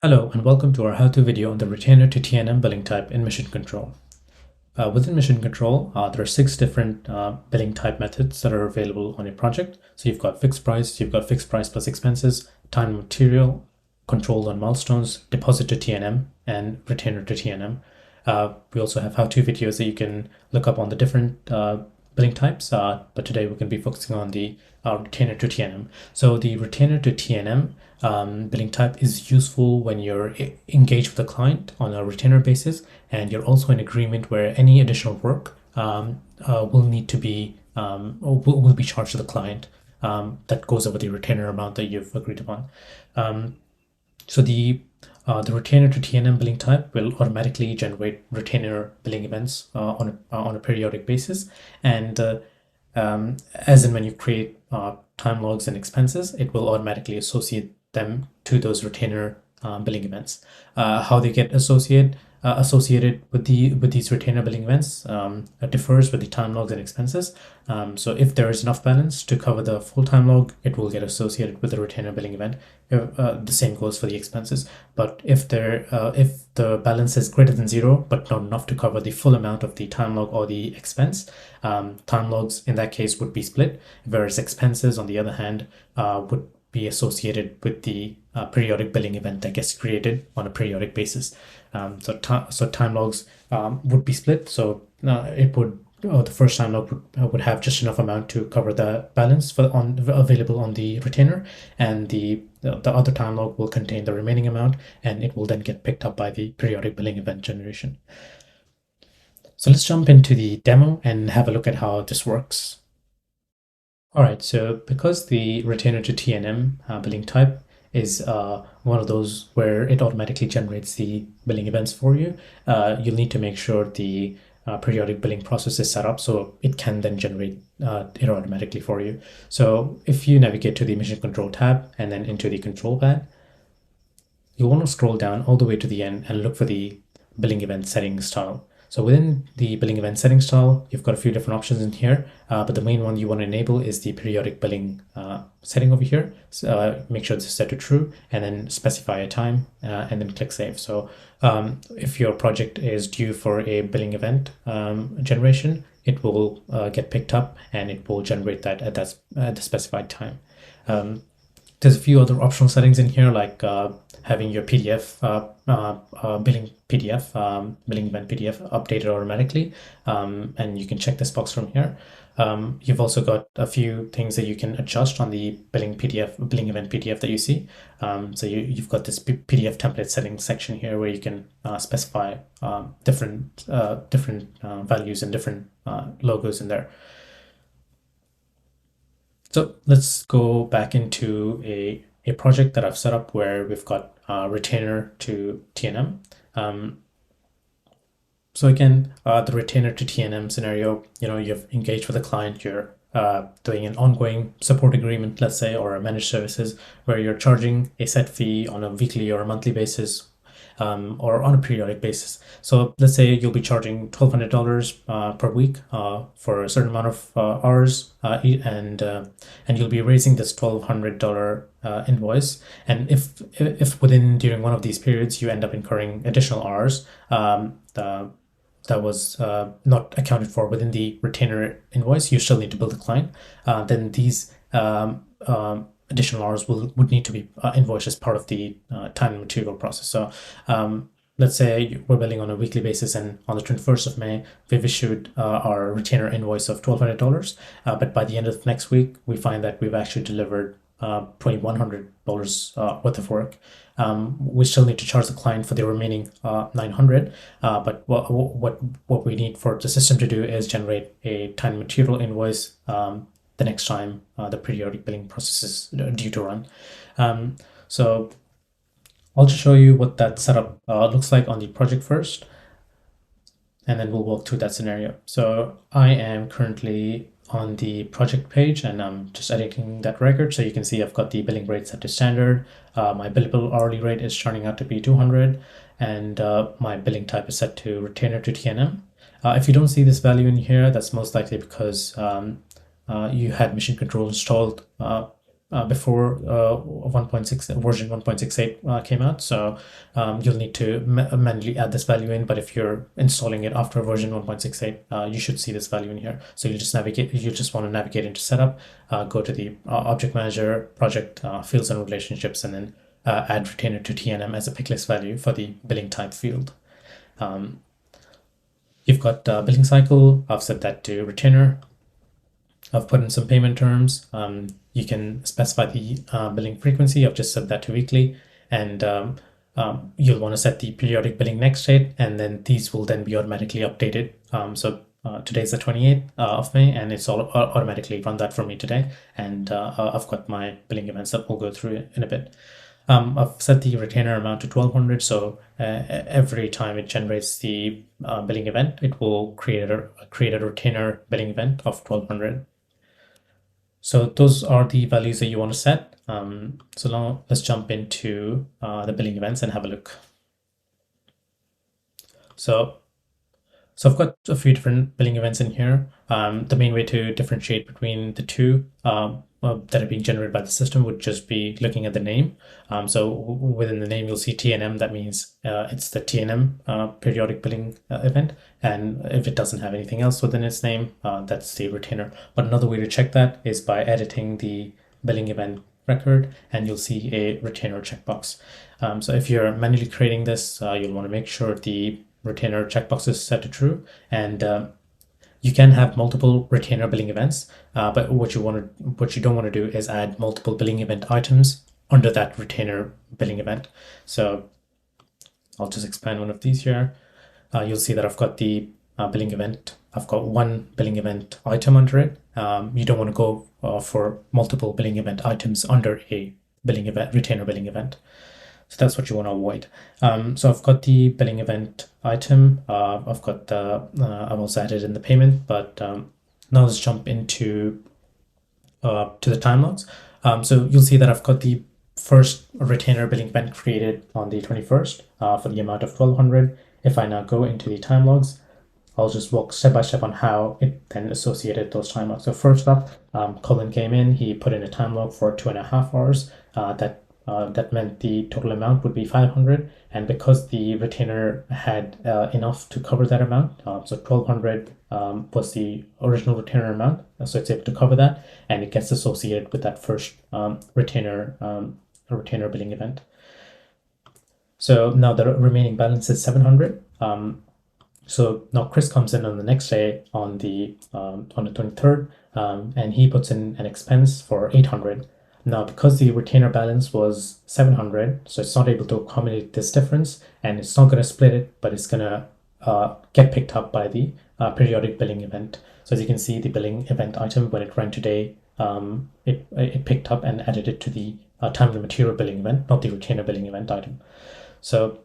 Hello and welcome to our how-to video on the retainer to T&M billing type in Mission Control. Within Mission Control, there are 6 different billing type methods that are available on your project. So you've got fixed price plus expenses, time and material, control on milestones, deposit to T&M, and retainer to T&M. We also have how-to videos that you can look up on the different billing types, but today we're going to be focusing on the retainer to T&M. So the retainer to T&M billing type is useful when you're engaged with a client on a retainer basis, and you're also in agreement where any additional work will need to be will be charged to the client that goes over the retainer amount that you've agreed upon. So the retainer to T&M billing type will automatically generate retainer billing events on a periodic basis, and as in when you create time logs and expenses, it will automatically associate them to those retainer billing events. How they get associated with these retainer billing events differs with the time logs and expenses. So if there is enough balance to cover the full time log, it will get associated with the retainer billing event. The same goes for the expenses. But if the balance is greater than 0 but not enough to cover the full amount of the time log or the expense, time logs in that case would be split, whereas expenses on the other hand would be associated with the periodic billing event that gets created on a periodic basis. So time logs would be split. So it would the first time log would have just enough amount to cover the balance available on the retainer, and the other time log will contain the remaining amount, and it will then get picked up by the periodic billing event generation. So let's jump into the demo and have a look at how this works. All right, so because the retainer to T&M billing type is one of those where it automatically generates the billing events for you, you'll need to make sure the periodic billing process is set up so it can then generate it automatically for you. So if you navigate to the Mission Control tab and then into the control pad, you'll want to scroll down all the way to the end and look for the billing event settings tile. So within the billing event settings tile, you've got a few different options in here, but the main one you want to enable is the periodic billing setting over here. So, make sure this is set to true, and then specify a time, and then click save. So if your project is due for a billing event generation, it will get picked up and it will generate that at the specified time. There's a few other optional settings in here, like having your PDF billing event PDF updated automatically, and you can check this box from here. You've also got a few things that you can adjust on the billing event PDF that you see. So you've got this PDF template settings section here where you can specify different values and different logos in there. So let's go back into a project that I've set up where we've got retainer to T&M. So again, the retainer to T&M scenario, you've engaged with a client, you're doing an ongoing support agreement, let's say, or a managed services where you're charging a set fee on a weekly or a monthly basis, or on a periodic basis. So let's say you'll be charging $1,200 per week for a certain amount of hours, and you'll be raising this $1,200 invoice. And if during one of these periods you end up incurring additional hours that was not accounted for within the retainer invoice, you still need to bill the client. Then these additional hours would need to be invoiced as part of the time and material process. So let's say we're billing on a weekly basis, and on the 21st of May, we've issued our retainer invoice of $1,200. But by the end of next week, we find that we've actually delivered $2,100 worth of work. We still need to charge the client for the remaining $900. But what we need for the system to do is generate a time and material invoice the next time the periodic billing process is due to run. So I'll just show you what that setup looks like on the project first, and then we'll walk through that scenario. So I am currently on the project page and I'm just editing that record. So you can see I've got the billing rate set to standard. My billable hourly rate is turning out to be 200, and my billing type is set to retainer to T&M. If you don't see this value in here, that's most likely because you had Mission Control installed before 1.6 version 1.68 came out. So you'll need to manually add this value in. But if you're installing it after version 1.68, you should see this value in here. So you just navigate. You just want to navigate into setup, go to the object manager, project, fields and relationships, and then add retainer to T&M as a picklist value for the billing type field. You've got billing cycle. I've set that to retainer. I've put in some payment terms. You can specify the billing frequency. I've just set that to weekly, and you'll want to set the periodic billing next date, and then these will then be automatically updated. So today's the 28th of May, and it's all automatically run that for me today. And I've got my billing events that we'll go through in a bit. I've set the retainer amount to 1200, so every time it generates the billing event, it will create a retainer billing event of 1200. So those are the values that you want to set. So now let's jump into the billing events and have a look. So I've got a few different billing events in here. The main way to differentiate between the two that are being generated by the system would just be looking at the name. So within the name, you'll see T&M. That means it's the T&M periodic billing event. And if it doesn't have anything else within its name, that's the retainer. But another way to check that is by editing the billing event record, and you'll see a retainer checkbox. So if you're manually creating this, you'll want to make sure the retainer checkbox is set to true, and you can have multiple retainer billing events, but what you don't want to do is add multiple billing event items under that retainer billing event. So I'll just expand one of these here. You'll see that I've got the billing event. I've got one billing event item under it. You don't want to go for multiple billing event items under a billing event, retainer billing event. So that's what you want to avoid. So I've got the billing event item. I've got I've also added in the payment, but now let's jump into to the time logs. So you'll see that I've got the first retainer billing event created on the 21st for the amount of 1200. If I now go into the time logs, I'll just walk step by step on how it then associated those time logs. So first up, Colin came in, he put in a time log for 2.5 hours. That meant the total amount would be 500, and because the retainer had enough to cover that amount, so 1200 was the original retainer amount, so it's able to cover that, and it gets associated with that first retainer billing event. So now the remaining balance is 700. So now Chris comes in on the next day on the 23rd, and he puts in an expense for 800. Now, because the retainer balance was 700, so it's not able to accommodate this difference, and it's not going to split it, but it's going to get picked up by the periodic billing event. So as you can see, the billing event item, when it ran today, it picked up and added it to the time and material billing event, not the retainer billing event item. So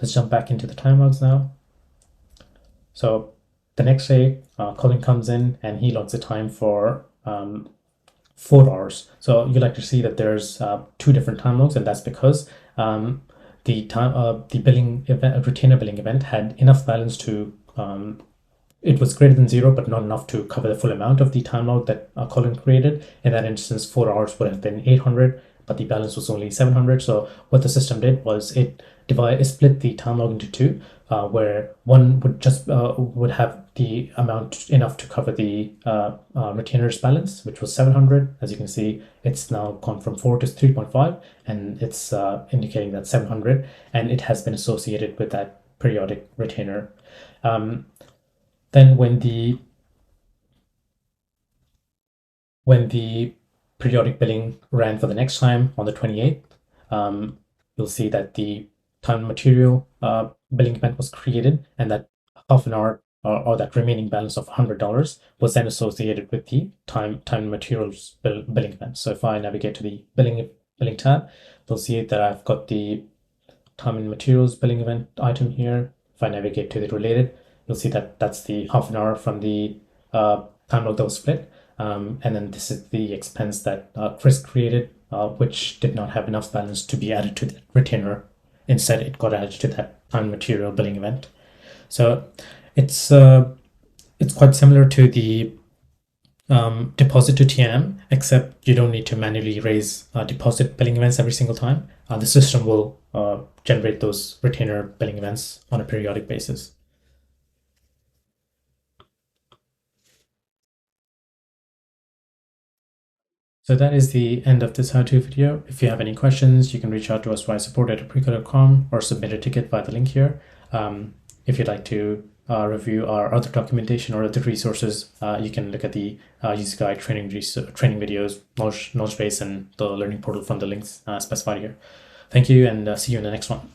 let's jump back into the time logs now. So the next day, Colin comes in and he logs the time for 4 hours. So you like to see that there's two different time logs, and that's because the billing event, retainer billing event, had enough balance to it was greater than 0, but not enough to cover the full amount of the time log that Colin created. In that instance, 4 hours would have been 800, but the balance was only 700. So what the system did was it split the time log into two, where one would have the amount enough to cover the retainer's balance, which was 700. As you can see, it's now gone from 4 to 3.5, and it's indicating that 700, and it has been associated with that periodic retainer. Then when the periodic billing ran for the next time on the 28th, you'll see that the time and material billing event was created, and that half an hour or that remaining balance of $100 was then associated with the time and materials billing event. So if I navigate to the billing tab, you'll see that I've got the time and materials billing event item here. If I navigate to the related, you'll see that that's the half an hour from the time log that was split. And then this is the expense that Chris created, which did not have enough balance to be added to the retainer. Instead, it got added to that time material billing event. So it's quite similar to the deposit to T&M, except you don't need to manually raise deposit billing events every single time. The system will generate those retainer billing events on a periodic basis. So that is the end of this how-to video. If you have any questions, you can reach out to us via support@aprico.com or submit a ticket via the link here. If you'd like to review our other documentation or other resources, you can look at the user guide, training videos, knowledge base, and the learning portal from the links specified here. Thank you, and see you in the next one.